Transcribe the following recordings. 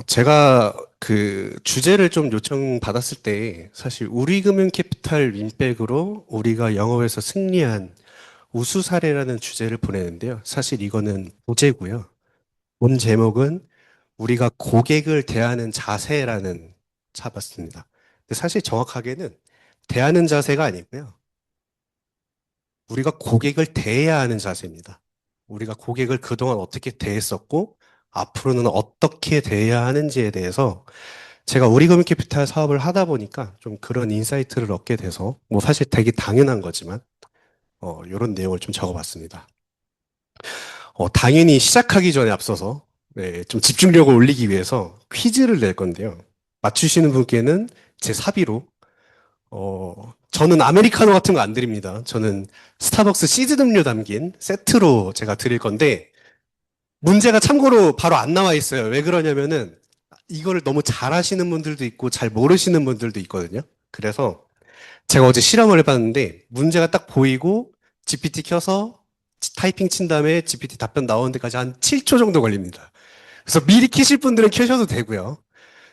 제가 그 주제를 좀 요청받았을 때 사실 우리금융캐피탈 윈백으로 우리가 영업에서 승리한 우수 사례라는 주제를 보내는데요. 사실 이거는 부제고요. 본 제목은 우리가 고객을 대하는 자세라는 잡았습니다. 근데 사실 정확하게는 대하는 자세가 아니고요. 우리가 고객을 대해야 하는 자세입니다. 우리가 고객을 그동안 어떻게 대했었고 앞으로는 어떻게 대해야 하는지에 대해서 제가 우리금융캐피탈 사업을 하다 보니까 좀 그런 인사이트를 얻게 돼서 뭐 사실 되게 당연한 거지만 이런 내용을 좀 적어봤습니다. 당연히 시작하기 전에 앞서서 네, 좀 집중력을 올리기 위해서 퀴즈를 낼 건데요. 맞추시는 분께는 제 사비로 저는 아메리카노 같은 거 안 드립니다. 저는 스타벅스 시즈 음료 담긴 세트로 제가 드릴 건데 문제가 참고로 바로 안 나와 있어요. 왜 그러냐면은 이거를 너무 잘하시는 분들도 있고 잘 모르시는 분들도 있거든요. 그래서 제가 어제 실험을 해봤는데 문제가 딱 보이고 GPT 켜서 타이핑 친 다음에 GPT 답변 나오는 데까지 한 7초 정도 걸립니다. 그래서 미리 키실 분들은 켜셔도 되고요.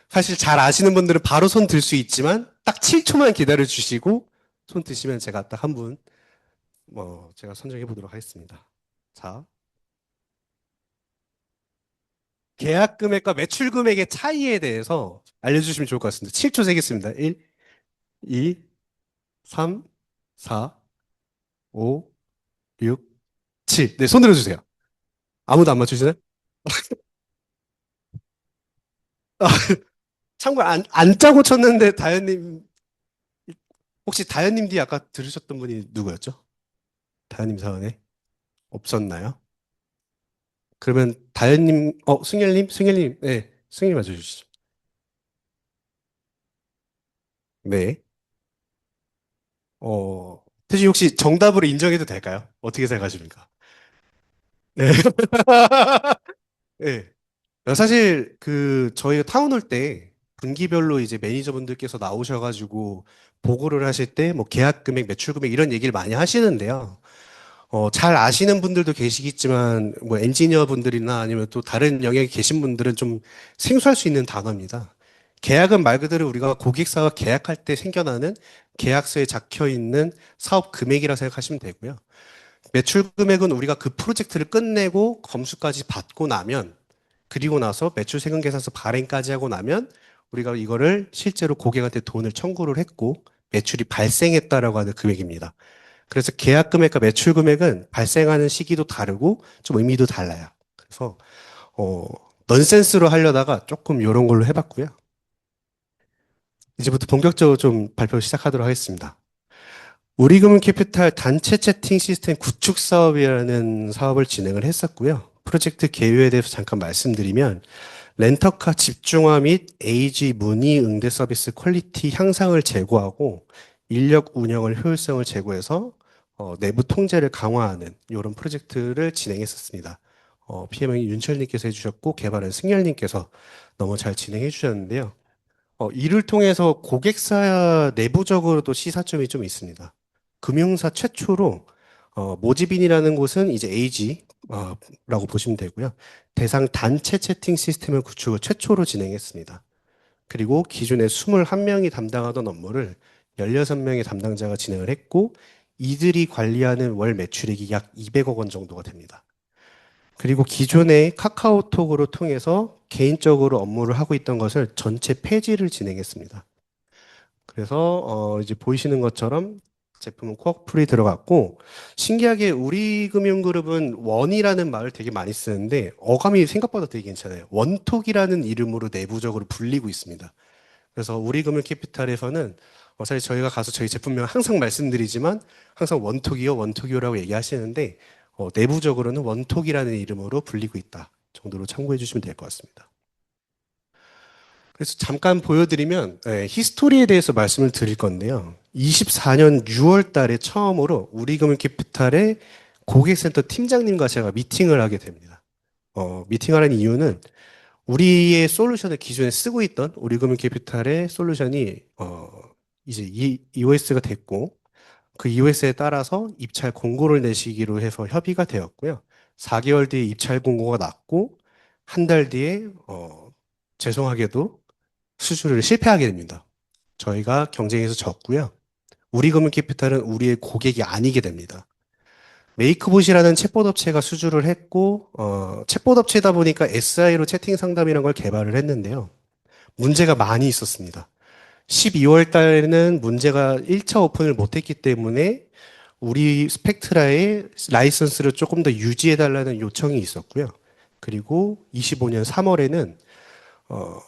사실 잘 아시는 분들은 바로 손 들 수 있지만 딱 7초만 기다려 주시고 손 드시면 제가 딱 한 분, 제가 선정해 보도록 하겠습니다. 자, 계약 금액과 매출 금액의 차이에 대해서 알려주시면 좋을 것 같습니다. 7초 세겠습니다. 1, 2, 3, 4, 5, 6, 7. 네, 손 들어주세요. 아무도 안 맞추시나요? 참고로 안 짜고 쳤는데 다현님, 혹시 다현님 뒤에 아까 들으셨던 분이 누구였죠? 다현님 사원에 없었나요? 그러면 다현님, 승열님, 네, 승열님 맞춰주시죠. 네. 태지 혹시 정답으로 인정해도 될까요? 어떻게 생각하십니까? 네. 네. 사실 저희가 타운홀 때 분기별로 이제 매니저분들께서 나오셔가지고 보고를 하실 때 뭐 계약 금액, 매출 금액 이런 얘기를 많이 하시는데요. 잘 아시는 분들도 계시겠지만 뭐 엔지니어 분들이나 아니면 또 다른 영역에 계신 분들은 좀 생소할 수 있는 단어입니다. 계약은 말 그대로 우리가 고객사와 계약할 때 생겨나는 계약서에 적혀 있는 사업 금액이라 생각하시면 되고요. 매출 금액은 우리가 그 프로젝트를 끝내고 검수까지 받고 나면 그리고 나서 매출 세금 계산서 발행까지 하고 나면 우리가 이거를 실제로 고객한테 돈을 청구를 했고 매출이 발생했다라고 하는 금액입니다. 그래서 계약 금액과 매출 금액은 발생하는 시기도 다르고 좀 의미도 달라요. 그래서 어, 넌센스로 하려다가 조금 이런 걸로 해봤고요. 이제부터 본격적으로 좀 발표 시작하도록 하겠습니다. 우리금융 캐피탈 단체 채팅 시스템 구축 사업이라는 사업을 진행을 했었고요. 프로젝트 개요에 대해서 잠깐 말씀드리면 렌터카 집중화 및 에이지 문의 응대 서비스 퀄리티 향상을 제고하고 인력 운영을 효율성을 제고해서 내부 통제를 강화하는 이런 프로젝트를 진행했었습니다. PM은 윤철님께서 해주셨고 개발은 승열님께서 너무 잘 진행해 주셨는데요. 이를 통해서 고객사 내부적으로도 시사점이 좀 있습니다. 금융사 최초로 모지빈이라는 곳은 이제 AG 라고 보시면 되고요. 대상 단체 채팅 시스템을 구축을 최초로 진행했습니다. 그리고 기존에 21명이 담당하던 업무를 16명의 담당자가 진행을 했고 이들이 관리하는 월 매출액이 약 200억 원 정도가 됩니다. 그리고 기존에 카카오톡으로 통해서 개인적으로 업무를 하고 있던 것을 전체 폐지를 진행했습니다. 그래서 이제 보이시는 것처럼 제품은 코어풀이 들어갔고 신기하게 우리금융그룹은 원이라는 말을 되게 많이 쓰는데 어감이 생각보다 되게 괜찮아요. 원톡이라는 이름으로 내부적으로 불리고 있습니다. 그래서 우리금융캐피탈에서는 사실 저희가 가서 저희 제품명 항상 말씀드리지만 항상 원톡이요, 원톡이요라고 얘기하시는데 내부적으로는 원톡이라는 이름으로 불리고 있다 정도로 참고해 주시면 될 것 같습니다. 그래서 잠깐 보여드리면 히스토리에 대해서 말씀을 드릴 건데요. 24년 6월 달에 처음으로 우리금융캐피탈의 고객센터 팀장님과 제가 미팅을 하게 됩니다. 미팅하는 이유는 우리의 솔루션을 기존에 쓰고 있던 우리금융캐피탈의 솔루션이 이제 EOS가 됐고 그 EOS에 따라서 입찰 공고를 내시기로 해서 협의가 되었고요. 4개월 뒤에 입찰 공고가 났고 한 달 뒤에 죄송하게도 수주를 실패하게 됩니다. 저희가 경쟁에서 졌고요. 우리금융캐피탈은 우리의 고객이 아니게 됩니다. 메이크봇이라는 챗봇 업체가 수주를 했고, 챗봇 업체다 보니까 SI로 채팅 상담이라는 걸 개발을 했는데요. 문제가 많이 있었습니다. 12월 달에는 문제가 1차 오픈을 못했기 때문에 우리 스펙트라의 라이선스를 조금 더 유지해달라는 요청이 있었고요. 그리고 25년 3월에는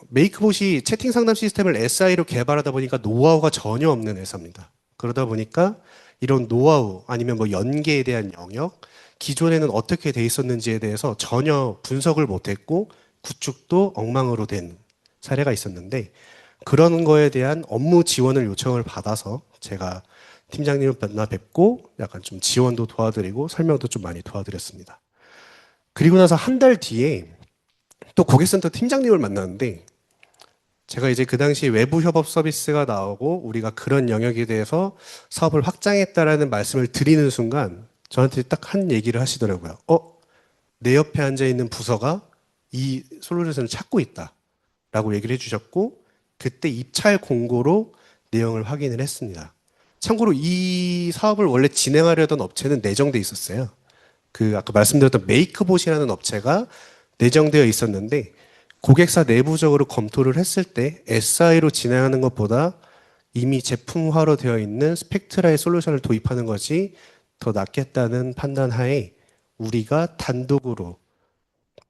메이크봇이 채팅 상담 시스템을 SI로 개발하다 보니까 노하우가 전혀 없는 회사입니다. 그러다 보니까 이런 노하우 아니면 뭐 연계에 대한 영역, 기존에는 어떻게 돼 있었는지에 대해서 전혀 분석을 못했고 구축도 엉망으로 된 사례가 있었는데 그런 거에 대한 업무 지원을 요청을 받아서 제가 팀장님을 만나 뵙고 약간 좀 지원도 도와드리고 설명도 좀 많이 도와드렸습니다. 그리고 나서 한 달 뒤에 또 고객센터 팀장님을 만났는데 제가 이제 그 당시 외부 협업 서비스가 나오고 우리가 그런 영역에 대해서 사업을 확장했다라는 말씀을 드리는 순간 저한테 딱 한 얘기를 하시더라고요. 내 옆에 앉아 있는 부서가 이 솔루션을 찾고 있다라고 얘기를 해주셨고 그때 입찰 공고로 내용을 확인을 했습니다. 참고로 이 사업을 원래 진행하려던 업체는 내정돼 있었어요. 그 아까 말씀드렸던 메이크봇이라는 업체가 내정되어 있었는데 고객사 내부적으로 검토를 했을 때 SI로 진행하는 것보다 이미 제품화로 되어 있는 스펙트라의 솔루션을 도입하는 것이 더 낫겠다는 판단하에 우리가 단독으로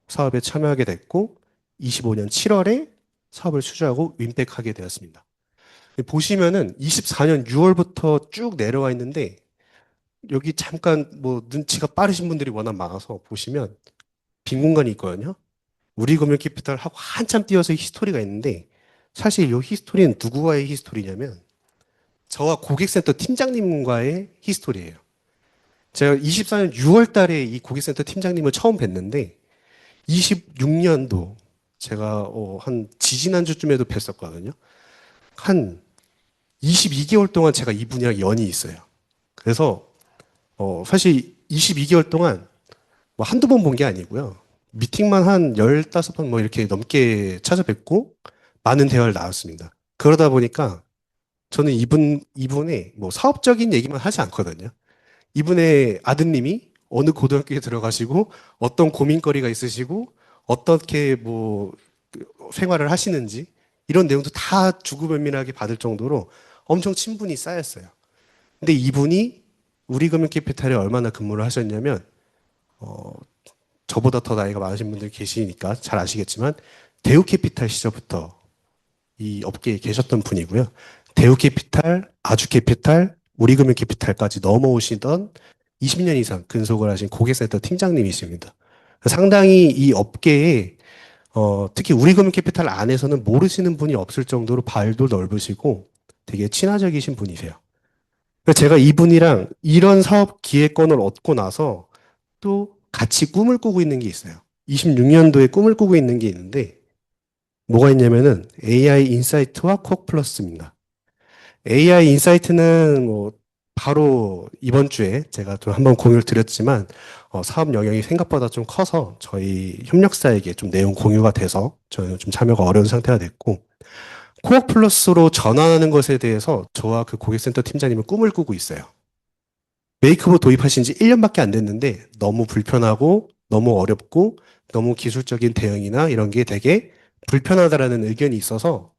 사업에 참여하게 됐고 25년 7월에 사업을 수주하고 윈백하게 되었습니다. 보시면은 24년 6월부터 쭉 내려와 있는데 여기 잠깐 뭐 눈치가 빠르신 분들이 워낙 많아서 보시면 빈 공간이 있거든요. 우리금융캐피탈하고 한참 뛰어서 히스토리가 있는데 사실 이 히스토리는 누구와의 히스토리냐면 저와 고객센터 팀장님과의 히스토리예요. 제가 24년 6월 달에 이 고객센터 팀장님을 처음 뵀는데 26년도 제가 한 지지난주쯤에도 뵀었거든요. 한 22개월 동안 제가 이분이랑 연이 있어요. 그래서 사실 22개월 동안 뭐 한두 번 본 게 아니고요. 미팅만 한 15번 뭐 이렇게 넘게 찾아뵙고 많은 대화를 나눴습니다. 그러다 보니까 저는 이분의 뭐 사업적인 얘기만 하지 않거든요. 이분의 아드님이 어느 고등학교에 들어가시고 어떤 고민거리가 있으시고 어떻게 뭐 생활을 하시는지 이런 내용도 다 주구면밀하게 받을 정도로 엄청 친분이 쌓였어요. 근데 이분이 우리금융캐피탈에 얼마나 근무를 하셨냐면 저보다 더 나이가 많으신 분들이 계시니까 잘 아시겠지만 대우캐피탈 시절부터 이 업계에 계셨던 분이고요. 대우캐피탈, 아주캐피탈, 우리금융캐피탈까지 넘어오시던 20년 이상 근속을 하신 고객센터 팀장님이십니다. 상당히 이 업계에 특히 우리금융캐피탈 안에서는 모르시는 분이 없을 정도로 발도 넓으시고 되게 친화적이신 분이세요. 제가 이분이랑 이런 사업 기획권을 얻고 나서 또 같이 꿈을 꾸고 있는 게 있어요. 26년도에 꿈을 꾸고 있는 게 있는데 뭐가 있냐면은 AI 인사이트와 콕 플러스입니다. AI 인사이트는 뭐 바로 이번 주에 제가 좀 한번 공유를 드렸지만 사업 영역이 생각보다 좀 커서 저희 협력사에게 좀 내용 공유가 돼서 저는 좀 참여가 어려운 상태가 됐고 코어 플러스로 전환하는 것에 대해서 저와 그 고객센터 팀장님은 꿈을 꾸고 있어요. 메이크업 도입하신 지 1년밖에 안 됐는데 너무 불편하고 너무 어렵고 너무 기술적인 대응이나 이런 게 되게 불편하다라는 의견이 있어서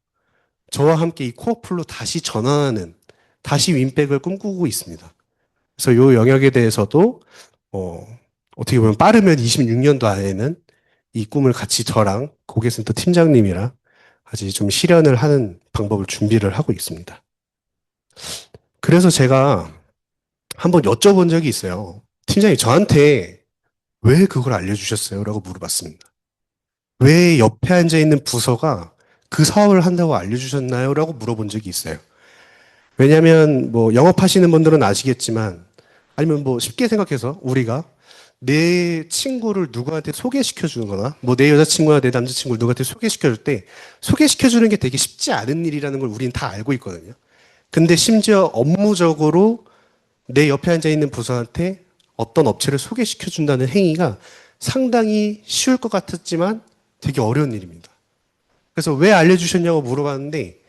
저와 함께 이 코어풀로 다시 전환하는 다시 윈백을 꿈꾸고 있습니다. 그래서 이 영역에 대해서도 어떻게 보면 빠르면 26년도 안에는 이 꿈을 같이 저랑 고객센터 팀장님이랑 같이 좀 실현을 하는 방법을 준비를 하고 있습니다. 그래서 제가 한번 여쭤본 적이 있어요. 팀장님 저한테 왜 그걸 알려주셨어요? 라고 물어봤습니다. 왜 옆에 앉아 있는 부서가 그 사업을 한다고 알려주셨나요? 라고 물어본 적이 있어요. 왜냐하면 뭐 영업하시는 분들은 아시겠지만 아니면 뭐 쉽게 생각해서 우리가 내 친구를 누구한테 소개시켜 주는 거나 뭐 내 여자친구나 내 남자친구를 누구한테 소개시켜 줄 때 소개시켜 주는 게 되게 쉽지 않은 일이라는 걸 우리는 다 알고 있거든요. 근데 심지어 업무적으로 내 옆에 앉아 있는 부서한테 어떤 업체를 소개시켜 준다는 행위가 상당히 쉬울 것 같았지만 되게 어려운 일입니다. 그래서 왜 알려주셨냐고 물어봤는데,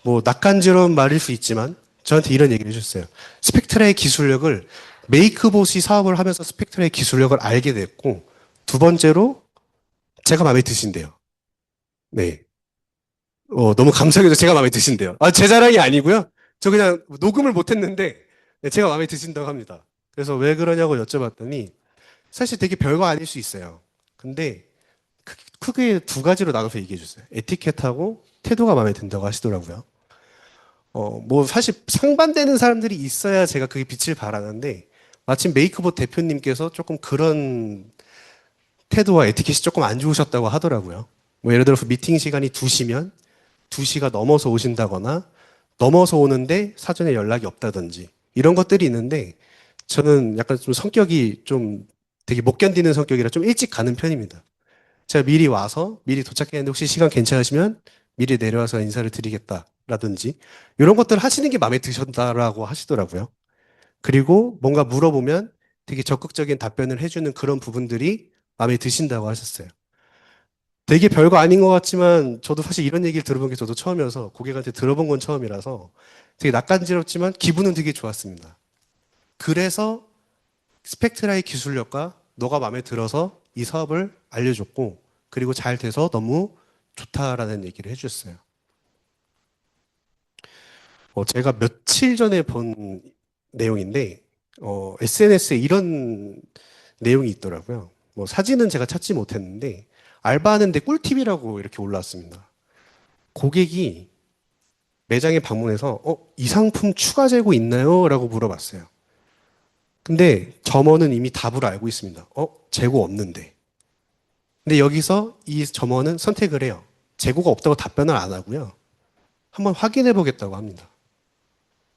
뭐, 낯간지러운 말일 수 있지만, 저한테 이런 얘기를 해주셨어요. 스펙트라의 기술력을, 메이크봇이 사업을 하면서 스펙트라의 기술력을 알게 됐고, 두 번째로, 제가 마음에 드신대요. 네. 너무 감사해서 제가 마음에 드신대요. 아, 제 자랑이 아니고요. 저 그냥 녹음을 못 했는데, 네, 제가 마음에 드신다고 합니다. 그래서 왜 그러냐고 여쭤봤더니, 사실 되게 별거 아닐 수 있어요. 근데, 크게 두 가지로 나눠서 얘기해 줬어요. 에티켓하고 태도가 마음에 든다고 하시더라고요. 뭐 사실 상반되는 사람들이 있어야 제가 그게 빛을 발하는데 마침 메이크봇 대표님께서 조금 그런 태도와 에티켓이 조금 안 좋으셨다고 하더라고요. 뭐 예를 들어서 미팅 시간이 2시면 2시가 넘어서 오신다거나 넘어서 오는데 사전에 연락이 없다든지 이런 것들이 있는데 저는 약간 좀 성격이 좀 되게 못 견디는 성격이라 좀 일찍 가는 편입니다. 제가 미리 와서 미리 도착했는데 혹시 시간 괜찮으시면 미리 내려와서 인사를 드리겠다라든지 이런 것들 하시는 게 마음에 드셨다라고 하시더라고요. 그리고 뭔가 물어보면 되게 적극적인 답변을 해주는 그런 부분들이 마음에 드신다고 하셨어요. 되게 별거 아닌 것 같지만 저도 사실 이런 얘기를 들어본 게 저도 처음이어서 고객한테 들어본 건 처음이라서 되게 낯간지럽지만 기분은 되게 좋았습니다. 그래서 스펙트라의 기술력과 너가 마음에 들어서 이 사업을 알려줬고 그리고 잘 돼서 너무 좋다라는 얘기를 해주셨어요. 제가 며칠 전에 본 내용인데 SNS에 이런 내용이 있더라고요. 뭐 사진은 제가 찾지 못했는데 알바하는데 꿀팁이라고 이렇게 올라왔습니다. 고객이 매장에 방문해서 이 상품 추가 재고 있나요? 라고 물어봤어요. 근데 점원은 이미 답을 알고 있습니다. 재고 없는데. 근데 여기서 이 점원은 선택을 해요. 재고가 없다고 답변을 안 하고요. 한번 확인해 보겠다고 합니다.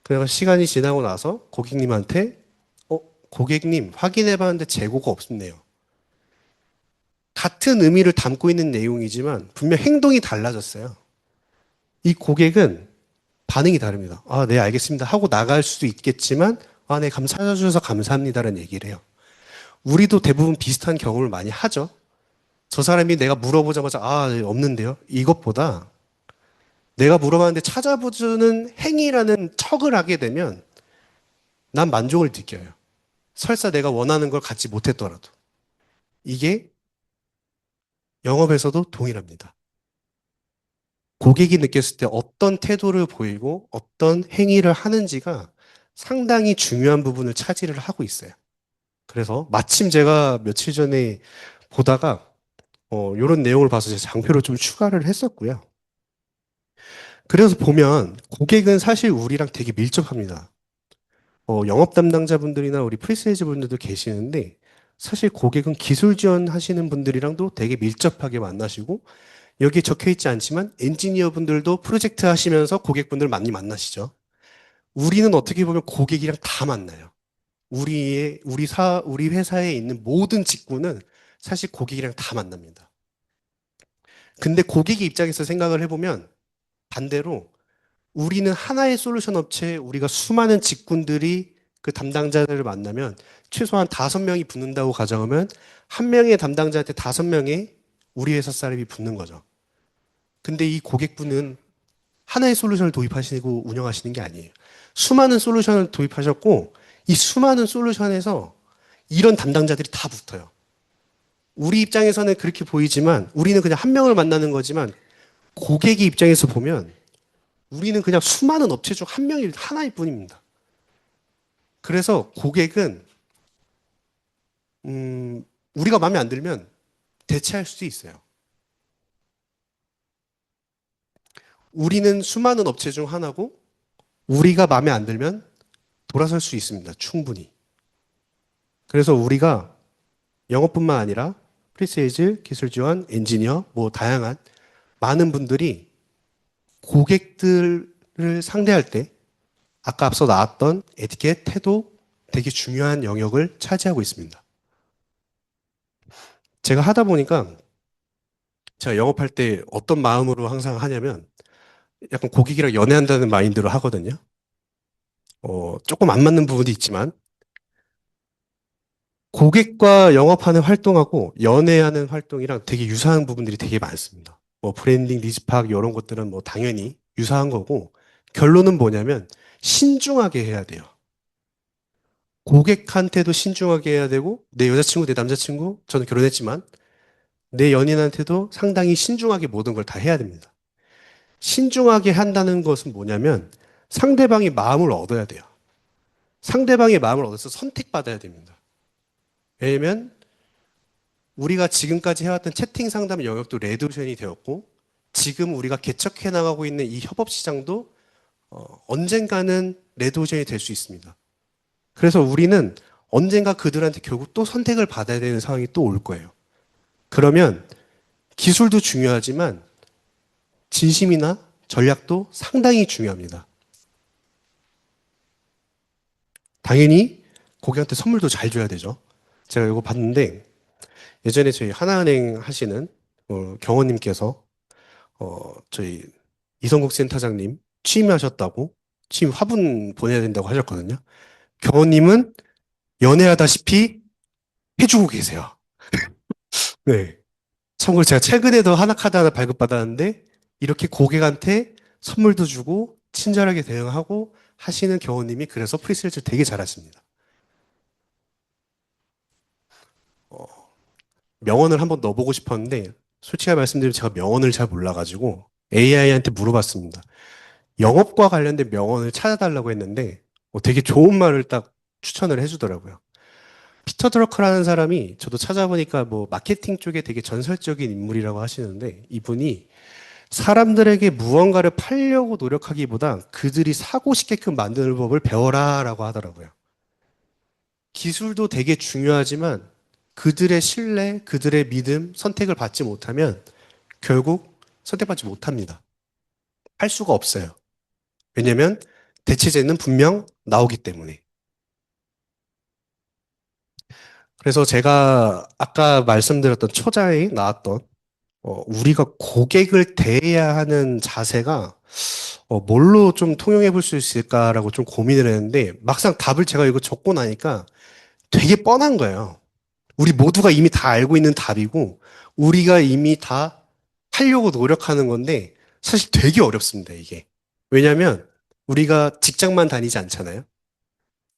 그래서 시간이 지나고 나서 고객님한테, 고객님 확인해 봤는데 재고가 없네요. 같은 의미를 담고 있는 내용이지만 분명 행동이 달라졌어요. 이 고객은 반응이 다릅니다. 아, 네, 알겠습니다. 하고 나갈 수도 있겠지만, 아, 네, 찾아주셔서 감사합니다라는 얘기를 해요. 우리도 대부분 비슷한 경험을 많이 하죠. 저 사람이 내가 물어보자마자, 아, 네, 없는데요. 이것보다 내가 물어봤는데 찾아보주는 행위라는 척을 하게 되면 난 만족을 느껴요. 설사 내가 원하는 걸 갖지 못했더라도. 이게 영업에서도 동일합니다. 고객이 느꼈을 때 어떤 태도를 보이고 어떤 행위를 하는지가 상당히 중요한 부분을 차지를 하고 있어요. 그래서 마침 제가 며칠 전에 보다가 이런 내용을 봐서 제 장표를 좀 추가를 했었고요. 그래서 보면 고객은 사실 우리랑 되게 밀접합니다. 영업 담당자분들이나 우리 프리세일즈 분들도 계시는데 사실 고객은 기술 지원하시는 분들이랑도 되게 밀접하게 만나시고 여기에 적혀 있지 않지만 엔지니어 분들도 프로젝트 하시면서 고객분들 많이 만나시죠. 우리는 어떻게 보면 고객이랑 다 만나요. 우리 회사에 있는 모든 직군은 사실 고객이랑 다 만납니다. 근데 고객의 입장에서 생각을 해보면 반대로 우리는 하나의 솔루션 업체에 우리가 수많은 직군들이 그 담당자들을 만나면 최소한 5명이 붙는다고 가정하면 한 명의 담당자한테 5명의 우리 회사 사람이 붙는 거죠. 근데 이 고객분은 하나의 솔루션을 도입하시고 운영하시는 게 아니에요. 수많은 솔루션을 도입하셨고 이 수많은 솔루션에서 이런 담당자들이 다 붙어요. 우리 입장에서는 그렇게 보이지만 우리는 그냥 한 명을 만나는 거지만 고객의 입장에서 보면 우리는 그냥 수많은 업체 중 한 명이 하나일 뿐입니다. 그래서 고객은 우리가 마음에 안 들면 대체할 수도 있어요. 우리는 수많은 업체 중 하나고 우리가 마음에 안 들면 돌아설 수 있습니다. 충분히. 그래서 우리가 영업뿐만 아니라 프리세일즈, 기술 지원, 엔지니어, 뭐 다양한 많은 분들이 고객들을 상대할 때 아까 앞서 나왔던 에티켓, 태도 되게 중요한 영역을 차지하고 있습니다. 제가 하다 보니까 제가 영업할 때 어떤 마음으로 항상 하냐면 약간 고객이랑 연애한다는 마인드로 하거든요. 조금 안 맞는 부분도 있지만 고객과 영업하는 활동하고 연애하는 활동이랑 되게 유사한 부분들이 되게 많습니다. 뭐 브랜딩, 니즈 파악 이런 것들은 뭐 당연히 유사한 거고 결론은 뭐냐면 신중하게 해야 돼요. 고객한테도 신중하게 해야 되고 내 여자친구, 내 남자친구, 저는 결혼했지만 내 연인한테도 상당히 신중하게 모든 걸 다 해야 됩니다. 신중하게 한다는 것은 뭐냐면 상대방이 마음을 얻어야 돼요. 상대방의 마음을 얻어서 선택받아야 됩니다. 왜냐면 우리가 지금까지 해왔던 채팅 상담 영역도 레드오션이 되었고 지금 우리가 개척해 나가고 있는 이 협업 시장도 언젠가는 레드오션이 될 수 있습니다. 그래서 우리는 언젠가 그들한테 결국 또 선택을 받아야 되는 상황이 또 올 거예요. 그러면 기술도 중요하지만 진심이나 전략도 상당히 중요합니다. 당연히 고객한테 선물도 잘 줘야 되죠. 제가 이거 봤는데 예전에 저희 하나은행 하시는 경원님께서 저희 이성국 센터장님 취임하셨다고 취임 화분 보내야 된다고 하셨거든요. 경원님은 연애하다시피 해주고 계세요. 네. 참고로 제가 최근에도 하나카드 하나 발급받았는데 이렇게 고객한테 선물도 주고 친절하게 대응하고 하시는 경호님이 그래서 프리세일즈 되게 잘하십니다. 어, 명언을 한번 넣어보고 싶었는데 솔직히 말씀드리면 제가 명언을 잘 몰라가지고 AI한테 물어봤습니다. 영업과 관련된 명언을 찾아달라고 했는데 되게 좋은 말을 딱 추천을 해주더라고요. 피터 드러커라는 사람이 저도 찾아보니까 뭐 마케팅 쪽에 되게 전설적인 인물이라고 하시는데 이분이 사람들에게 무언가를 팔려고 노력하기보다 그들이 사고 싶게끔 만드는 법을 배워라라고 하더라고요. 기술도 되게 중요하지만 그들의 신뢰, 그들의 믿음, 선택을 받지 못하면 결국 선택받지 못합니다. 할 수가 없어요. 왜냐면 대체제는 분명 나오기 때문에. 그래서 제가 아까 말씀드렸던 초자에 나왔던 우리가 고객을 대해야 하는 자세가 뭘로 좀 통용해 볼 수 있을까라고 좀 고민을 했는데 막상 답을 제가 이거 적고 나니까 되게 뻔한 거예요. 우리 모두가 이미 다 알고 있는 답이고 우리가 이미 다 하려고 노력하는 건데 사실 되게 어렵습니다, 이게. 왜냐하면 우리가 직장만 다니지 않잖아요.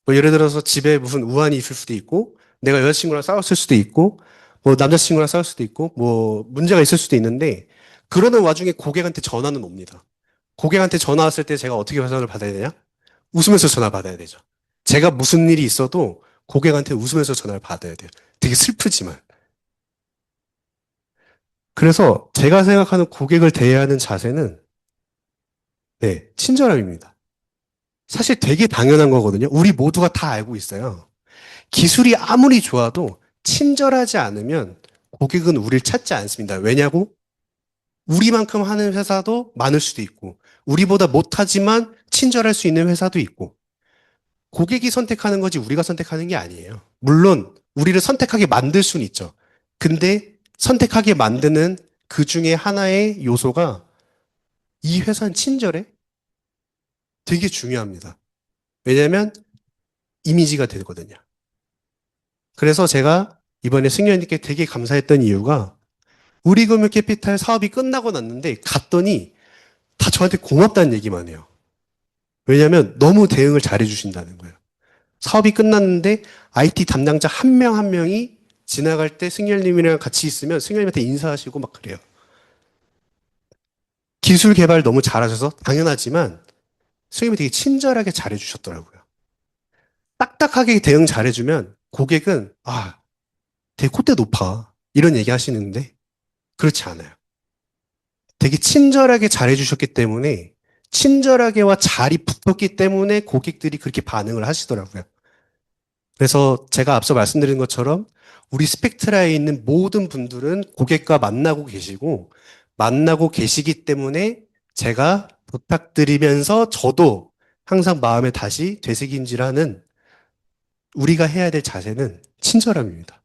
뭐 예를 들어서 집에 무슨 우환이 있을 수도 있고 내가 여자친구랑 싸웠을 수도 있고 뭐 남자친구랑 싸울 수도 있고 뭐 문제가 있을 수도 있는데 그러는 와중에 고객한테 전화는 옵니다. 고객한테 전화 왔을 때 제가 어떻게 회선을 받아야 되냐? 웃으면서 전화 받아야 되죠. 제가 무슨 일이 있어도 고객한테 웃으면서 전화를 받아야 돼요. 되게 슬프지만. 그래서 제가 생각하는 고객을 대하는 자세는 네, 친절함입니다. 사실 되게 당연한 거거든요. 우리 모두가 다 알고 있어요. 기술이 아무리 좋아도 친절하지 않으면 고객은 우리를 찾지 않습니다. 왜냐고? 우리만큼 하는 회사도 많을 수도 있고, 우리보다 못하지만 친절할 수 있는 회사도 있고, 고객이 선택하는 거지 우리가 선택하는 게 아니에요. 물론, 우리를 선택하게 만들 수는 있죠. 근데 선택하게 만드는 그 중에 하나의 요소가 이 회사는 친절해? 되게 중요합니다. 왜냐면 이미지가 되거든요. 그래서 제가 이번에 승려님께 되게 감사했던 이유가 우리금융 캐피탈 사업이 끝나고 났는데 갔더니 다 저한테 고맙다는 얘기만 해요. 왜냐하면 너무 대응을 잘해 주신다는 거예요. 사업이 끝났는데 IT 담당자 한 명 한 명이 지나갈 때 승열님이랑 같이 있으면 승열님한테 인사하시고 막 그래요. 기술 개발 너무 잘하셔서 당연하지만 승열님이 되게 친절하게 잘해 주셨더라고요. 딱딱하게 대응 잘해주면 고객은 되게 콧대 높아 이런 얘기 하시는데 그렇지 않아요. 되게 친절하게 잘해주셨기 때문에 친절하게와 잘이 붙었기 때문에 고객들이 그렇게 반응을 하시더라고요. 그래서 제가 앞서 말씀드린 것처럼 우리 스펙트라에 있는 모든 분들은 고객과 만나고 계시고 만나고 계시기 때문에 제가 부탁드리면서 저도 항상 마음에 다시 되새김질하는 우리가 해야 될 자세는 친절함입니다.